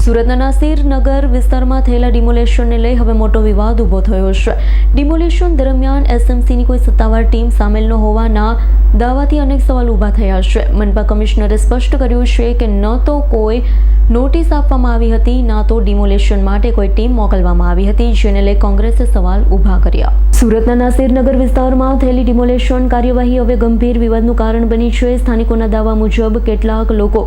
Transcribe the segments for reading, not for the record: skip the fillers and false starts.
સુરતના નાસિરનગર વિસ્તારમાં થયેલા ડિમોલેશનને લઈ હવે મોટો વિવાદ ઊભો થયો છે. ડિમોલેશન દરમિયાન એસએમસીની કોઈ સત્તાવાર ટીમ સામેલ ન હોવાના દાવાથી અનેક સવાલ ઊભા થયા છે. મનપા કમિશનરે સ્પષ્ટ કર્યું છે કે ન તો કોઈ નોટિસ આપવામાં આવી હતી, ના તો ડિમોલેશન માટે કોઈ ટીમ મોકલવામાં આવી હતી, જેને લઈ કોંગ્રેસે સવાલ ઊભા કર્યા. સુરતના નાસિરનગર વિસ્તારમાં થયેલી ડિમોલેશન કાર્યવાહી હવે ગંભીર વિવાદનું કારણ બની છે. સ્થાનિકોના દાવા મુજબ કેટલાક લોકો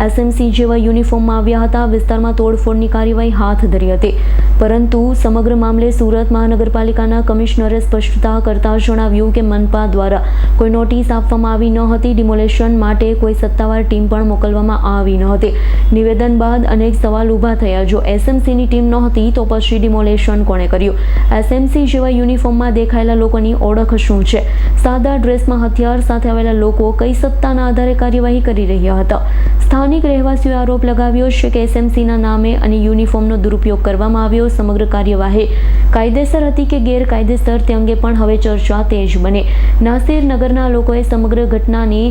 એસએમસી જેવા યુનિફોર્મમાં આવ્યા હતા, વિસ્તારમાં તોડફોડની કાર્યવાહી હાથ ધરી હતી. પરંતુ સમગ્ર મામલે સુરત મહાનગરપાલિકાના કમિશનરે સ્પષ્ટતા કરતા જણાવ્યું કે મનપા દ્વારા કોઈ નોટિસ આપવામાં આવી ન હતી. ડિમોલેશન માટે કોઈ સત્તાવાર ટીમ પણ મોકલવામાં આવી ન હતી. નિવેદન બાદ અનેક સવાલ ઊભા થયા. જો એસએમસીની ટીમ નહોતી તો પછી ડિમોલેશન કોણે કર્યું? એસએમસી જેવા યુનિફોર્મમાં દેખાયેલા લોકોની ઓળખ શું છે? સાદા ડ્રેસમાં હથિયાર સાથે આવેલા લોકો કઈ સત્તાના આધારે કાર્યવાહી કરી રહ્યા હતા? સ્થાનિક રહેવાસીઓએ આરોપ લગાવ્યો છે કે એસએમસીના નામે અને યુનિફોર્મનો દુરુપયોગ કરવામાં આવ્યો. સમગ્ર કાર્યવાહી કાયદેસર હતી કે ગેરકાયદેસર તે અંગે પણ હવે ચર્ચા તેજ બને. નાસિરનગરના લોકોએ સમગ્ર ઘટનાની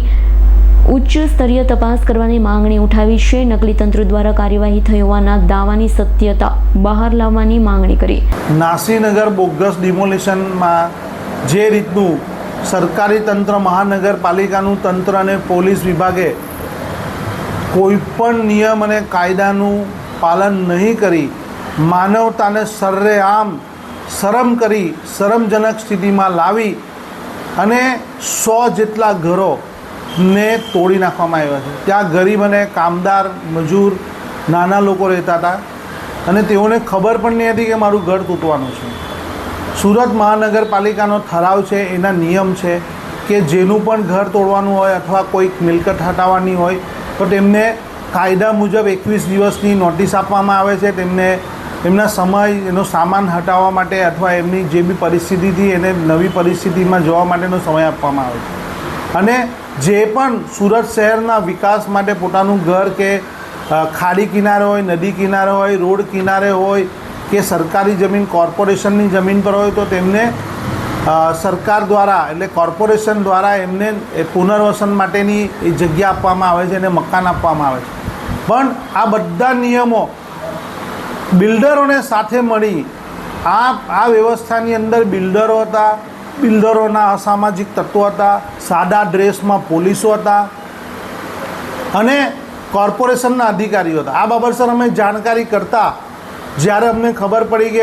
ઉચ્ચ સ્તરીય તપાસ કરવાની માંગણી ઉઠાવી છે. નકલી તંત્ર દ્વારા કાર્યવાહી થઈ હોવાના દાવાની સત્યતા બહાર લાવવાની માંગણી કરી. નાસિરનગર બોગસ ડિમોલિશનમાં જે રીતનું સરકારી તંત્ર, મહાનગરપાલિકાનું તંત્ર અને પોલીસ વિભાગે કોઈ પણ નિયમ અને કાયદાનું પાલન નહીં કરી માનવતાને સરેઆમ શરમ કરી શરમજનક સ્થિતિમાં લાવી અને 100 જેટલા ઘરોને તોડી નાખવામાં આવ્યા છે. ત્યાં ગરીબ અને કામદાર, મજૂર, નાના લોકો રહેતા હતા અને તેઓને ખબર પણ નહીં હતી કે મારું ઘર તૂટવાનું છે. સુરત મહાનગરપાલિકાનો ઠરાવ છે, એના નિયમ છે કે જેનું પણ ઘર તોડવાનું હોય અથવા કોઈક મિલકત હટાવવાની હોય તો તેમને કાયદા મુજબ 21 દિવસની નોટિસ આપવામાં આવે છે. તેમને એમના સમય, એનો સામાન હટાવવા માટે અથવા એમની જે બી પરિસ્થિતિથી એને નવી પરિસ્થિતિમાં જવા માટેનો સમય આપવામાં આવે છે. અને જે પણ સુરત શહેરના વિકાસ માટે પોતાનું ઘર કે ખાડી કિનારે હોય, નદી કિનારે હોય, રોડ કિનારે હોય કે સરકારી જમીન, કોર્પોરેશનની જમીન પર હોય તો તેમને સરકાર દ્વારા એટલે કોર્પોરેશન દ્વારા એમને પુનર્વસન માટેની એ જગ્યા આપવામાં આવે છે અને મકાન આપવામાં આવે છે. પણ આ બધા નિયમો બિલ્ડરોને સાથે મળી આ વ્યવસ્થાની અંદર બિલ્ડરો હતા, બિલ્ડરોના અસામાજિક તત્વો હતા, સાદા ડ્રેસમાં પોલીસો હતા અને કોર્પોરેશનના અધિકારીઓ હતા. આ બાબત સર અમે જાણકારી કરતા જ્યારે અમને ખબર પડી કે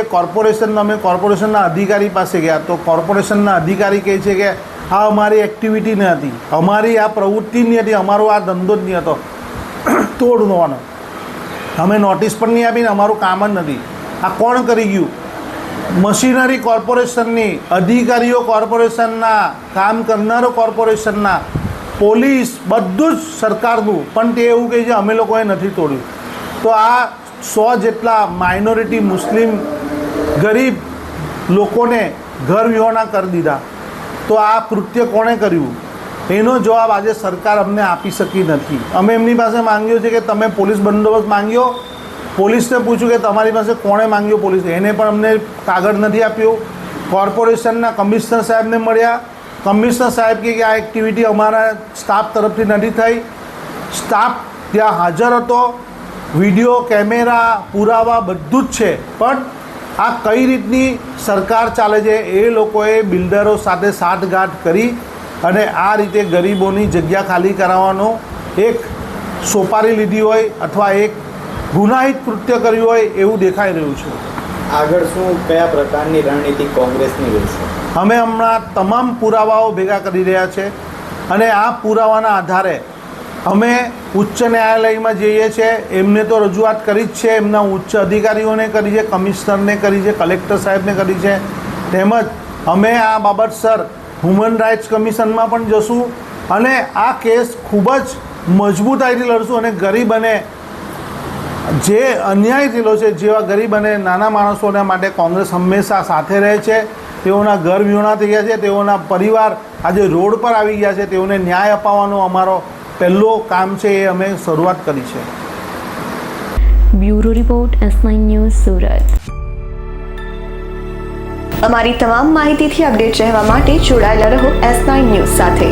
અમે કોર્પોરેશનના અધિકારી પાસે ગયા તો કોર્પોરેશનના અધિકારી કહે છે કે આ અમારી એક્ટિવિટી ન હતી, અમારી આ પ્રવૃત્તિ નહીં હતી, અમારો આ ધંધો જ નહીં હતો તોડવાનો. અમે નોટિસ પણ નહીં આપીને અમારું કામ જ નથી. આ કોણ કરી ગયું? મશીનરી કોર્પોરેશનની, અધિકારીઓ કોર્પોરેશનના, કામ કરનારો કોર્પોરેશનના, પોલીસ, બધું જ સરકારનું. પણ તે એવું કહે છે અમે લોકોએ નથી તોડ્યું. તો આ 100 જેટલા માઇનોરિટી મુસ્લિમ ગરીબ લોકોને ઘર વિહોણા કરી દીધા. તો આ કૃત્ય કોણે કર્યું એનો જવાબ આજે સરકાર અમને આપી શકી નથી. અમે એમની પાસે માંગ્યો છે કે તમે પોલીસ બંદોબસ્ત માંગ્યો, પોલીસને પૂછ્યું કે તમારી પાસે કોણે માંગ્યો પોલીસ, એને પણ અમને કાગળ નથી આપ્યો. કોર્પોરેશનના કમિશનર સાહેબને મળ્યા, કમિશનર સાહેબ કે આ એક્ટિવિટી અમારા સ્ટાફ તરફથી નથી થઈ. સ્ટાફ ત્યાં હાજર હતો, વિડીયો, કેમેરા, પુરાવા બધું જ છે. પણ આ કઈ રીતની સરકાર ચાલે છે એ લોકોએ બિલ્ડરો સાથે સાઠગાંઠ કરી અને આ રીતે ગરીબોની જગ્યા ખાલી કરાવવાનો એક સોપારી લીધી હોય અથવા એક ગુનાહિત કૃત્ય કર્યું હોય એવું દેખાઈ રહ્યું છે. આગળ શું, કયા પ્રકારની રણનીતિ કોંગ્રેસની રહેશે? અમે હમણાં તમામ પુરાવાઓ ભેગા કરી રહ્યા છે અને આ પુરાવાના આધારે અમે ઉચ્ચ ન્યાયાલયમાં જઈએ છીએ. એમને તો રજૂઆત કરી જ છે, એમના ઉચ્ચ અધિકારીઓને કરી છે, કમિશનરને કરી છે, કલેક્ટર સાહેબને કરી છે. તેમજ અમે આ બાબતસર હ્યુમન રાઇટ્સ કમિશનમાં પણ જશું અને આ કેસ ખૂબ જ મજબૂતાઈથી લડશું. અને ગરીબ અને જે અન્યાય થયેલો છે, જેવા ગરીબ અને નાના માણસોના માટે કોંગ્રેસ હંમેશા સાથે રહે છે. તેઓના ઘર વિહોણા થઈ ગયા છે, તેઓના પરિવાર આજે રોડ પર આવી ગયા છે, તેઓને ન્યાય અપાવવાનો અમારો પહેલો કામ છે, એ અમે શરૂઆત કરી છે. Bureau report, S9 news, Surat. અમારી તમામ માહિતીથી અપડેટ રહેવા માટે જોડાયેલા રહો S9 ન્યૂઝ સાથે.